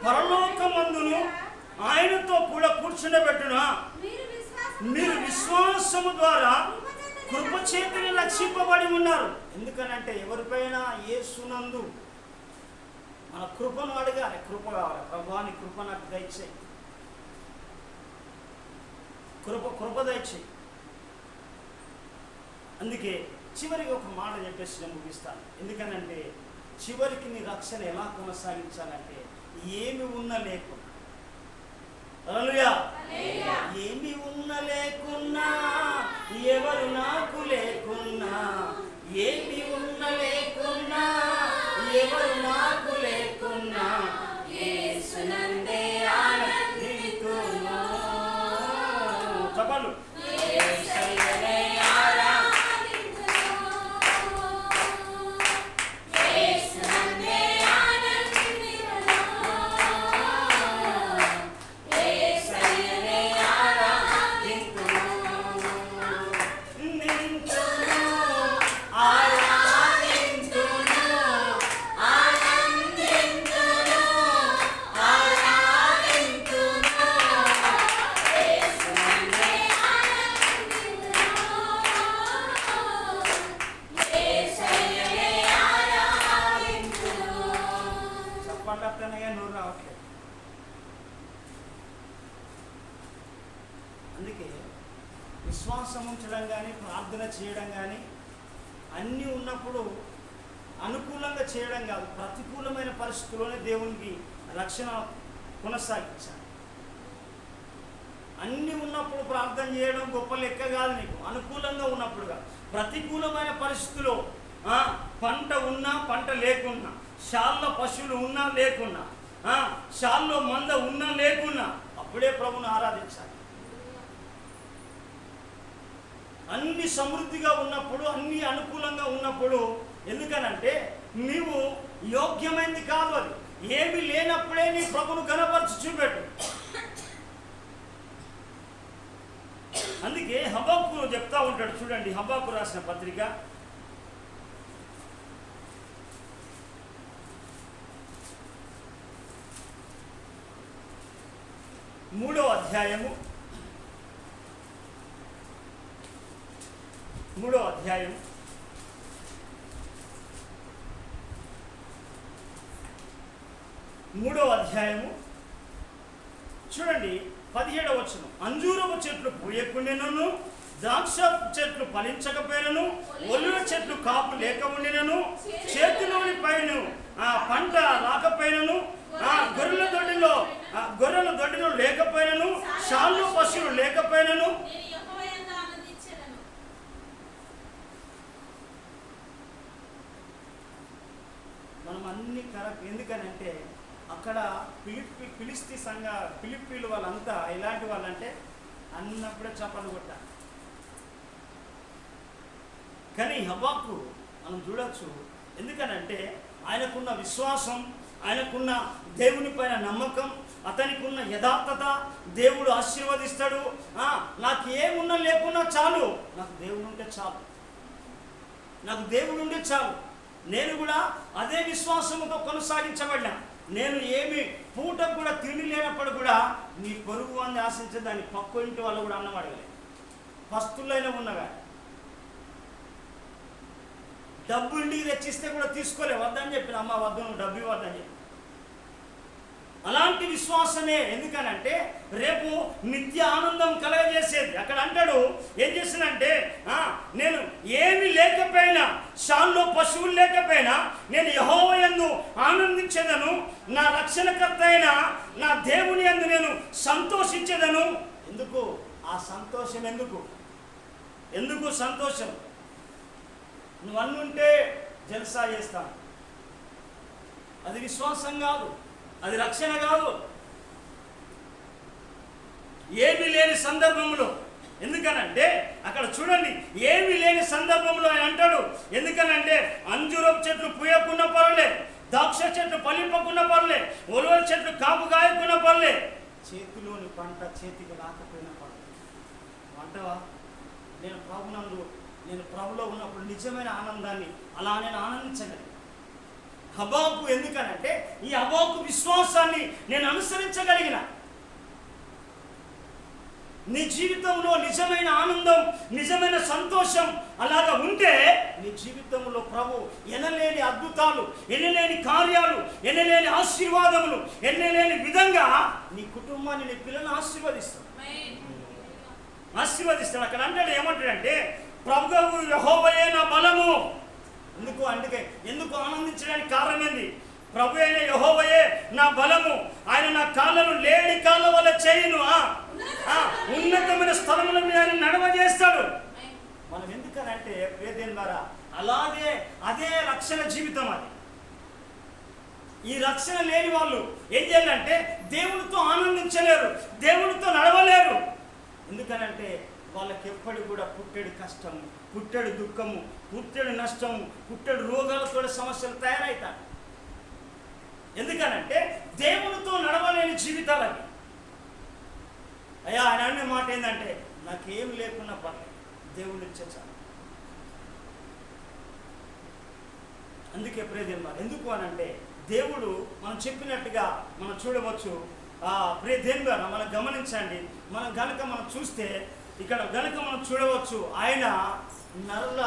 పరలోకమందును ఆయనతో కూడా కూర్చుండబెట్టునా మీరు విశ్వాసము ద్వారా కృపచేతని రక్షింపబడి ఉన్నారు. ఎందుకనంటే ఎవరిపైన యేసునందు మన కృపను అడగాలి. కృప కావాలి. ప్రభువాని కృప నాకు దయచేయి, కృప దయచేయి. అందుకే చివరికి ఒక మాట చెప్పేసి నేను ముగిస్తాను. ఎందుకనంటే చివరికి నీ రక్షణ ఎలా కొనసాగించాలంటే ఏమి ఉన్నా లేకున్నా, హల్లెలూయా, ఏమి ఉన్నా లేకున్నా, ఎవరు నాకు లేకున్నా, ఏమి ఉన్నా లేకున్నా, ఎవరు నాకు లేకున్నా, యేసునందే ఆనందితును. చెప్పండి. అందుకే విశ్వాసం ఉంచడం కానీ ప్రార్థన చేయడం కానీ అన్నీ ఉన్నప్పుడు అనుకూలంగా చేయడం కాదు, ప్రతికూలమైన పరిస్థితుల్లోనే దేవునికి రక్షణ కొనసాగించాలి. అన్నీ ఉన్నప్పుడు ప్రార్థన చేయడం గొప్ప లెక్క కాదు. నీకు అనుకూలంగా ఉన్నప్పుడు కాదు, ప్రతికూలమైన పరిస్థితుల్లో పంట ఉన్నా పంట లేకున్నా, షాల్లో పశువులు ఉన్నా లేకున్నా, షాల్లో మంద ఉన్నా లేకున్నా అప్పుడే ప్రభుని ఆరాధించాలి. అన్ని సమృద్ధిగా ఉన్నప్పుడు, అన్ని అనుకూలంగా ఉన్నప్పుడు. ఎందుకనంటే నీవు యోగ్యమైనది కాదు అది. ఏమి లేనప్పుడే నీ ప్రభును ఘనపరచి చూపెట్టు. అందుకే హబక్కు చెప్తా ఉంటాడు. చూడండి, హబక్కు రాసిన పత్రిక 3వ అధ్యాయము 3వ అధ్యాయం 3వ అధ్యాయము చూడండి 17వ వచనం. అంజూరపు చెట్లు పూయకుండినను, ద్రాక్ష చెట్లు ఫలించకపోయినను, ఒలివ చెట్లు కాపు లేక ఉండినను, చేతిలోని పైన పంట రాకపోయినను, గొర్రెల దొడ్డిలో లేకపోయినను, షాల్లో పశువులు లేకపోయినను, మనం అన్ని కరెక్ట్. ఎందుకనంటే అక్కడ ఫిలిస్తీ సంఘ ఫిలిప్పీలు వాళ్ళంతా ఇలాంటి వాళ్ళంటే అన్నప్పుడే చప్పలు కొట్ట. కానీ హబక్కు మనం చూడొచ్చు. ఎందుకనంటే ఆయనకున్న విశ్వాసం, ఆయనకున్న దేవుని పైన నమ్మకం, అతనికి ఉన్న యథార్థత, దేవుడు ఆశీర్వదిస్తాడు. నాకు ఏమున్నా లేకున్నా చాలు, నాకు దేవుడు ఉంటే చాలు, నాకు దేవుడు ఉంటే చాలు. నేను కూడా అదే విశ్వాసంతో కొనసాగించబడినా. నేను ఏమి పూటకు కూడా తిండి లేనప్పుడు కూడా నీ పొరుగు వాడిని ఆశించే దాన్ని పక్క ఇంటి వాళ్ళు కూడా అన్నం అడగలేదు. పస్తులైనా ఉన్నగా డబ్బు ఇంటికి తెచ్చిస్తే కూడా తీసుకోలే, వద్దని చెప్పిన అమ్మ వద్దు, నువ్వు డబ్బు ఇవ్వద్దని చెప్పి. అలాంటి విశ్వాసమే. ఎందుకనంటే రేపు నిత్య ఆనందం కలగజేసేది. అక్కడ అంటాడు, ఏం చేసినంటే నేను ఏమి లేకపోయినా, షాల్లో పశువులు లేకపోయినా నేను యెహోవా యందు ఆనందించేదను, నా రక్షణకర్త అయిన నా దేవుని యందు నేను సంతోషించేదను. ఎందుకు ఆ సంతోషం? ఎందుకు సంతోషం? నువ్వు అన్నుంటే జల్సా చేస్తాను, అది విశ్వాసం కాదు, అది రక్షణ కాదు. ఏమీ లేని సందర్భంలో, ఎందుకనంటే అక్కడ చూడండి, ఏమీ లేని సందర్భంలో ఆయన అంటాడు. ఎందుకనంటే అంజూరపు చెట్లు పూయకున్న పర్లే, ద్రాక్ష చెట్లు ఫలింపకున్న పర్లే, ఒలివ చెట్లు కాపు కాయకున్న పర్లే, చేతిలోని పంట చేతికి రాకపోయినా పర్లేదు. అంటావా? నేను ప్రభులో ఉన్నప్పుడు నిజమైన ఆనందాన్ని అలా నేను ఆనందించగలను. హబాకు ఎందుకనంటే ఈ హబాకు విశ్వాసాన్ని నేను అనుసరించగలిగిన. నీ జీవితంలో నిజమైన ఆనందం, నిజమైన సంతోషం అలాగా ఉంటే నీ జీవితంలో ప్రభు ఎనలేని అద్భుతాలు, ఎనలేని కార్యాలు, ఎనలేని ఆశీర్వాదములు, ఎనలేని విధంగా నీ కుటుంబాన్ని, నీ పిల్లల్ని ఆశీర్వదిస్తాడు. అక్కడ అంటాడు, ఏమంటాడంటే ప్రభువు యెహోవాయే నా బలము. ఎందుకు ఆనందించడానికి కారణం ఏంది? ప్రభు అయిన యెహోవాయే నా బలము, ఆయన నా కాళ్ళను లేడి కాళ్ళ వల్ల చేయును, ఉన్నతమైన స్థలములను ఆయన నడవజేస్తాడు. మనం ఎందుకనంటే ప్రియదేవుని ద్వారా అదే రక్షణ జీవితం. అది ఈ రక్షణ లేని వాళ్ళు ఏం చేయాలంటే దేవునితో ఆనందించలేరు, దేవునితో నడవలేరు. ఎందుకనంటే వాళ్ళకి ఎప్పటికి కూడా పుట్టెడు కష్టము, పుట్టెడు దుఃఖము, పుట్టెడు నష్టము, పుట్టెడు రోగాలతో సమస్యలు తయారవుతాయి. ఎందుకనంటే దేవునితో నడవలేని జీవితాలకి. అయ్యా ఆయన అనే మాట ఏంటంటే నాకేం లేకున్నా పర్లేదు, దేవుడు ఇచ్చే చాలు. అందుకే ప్రియదేవుని మాట. ఎందుకు అనంటే దేవుడు మనం చెప్పినట్టుగా మనం చూడవచ్చు. ప్రియదేవుని ద్వారా మనం గమనించండి, మనం చూస్తే ఇక్కడ గనుక మనం చూడవచ్చు, ఆయన నల్ల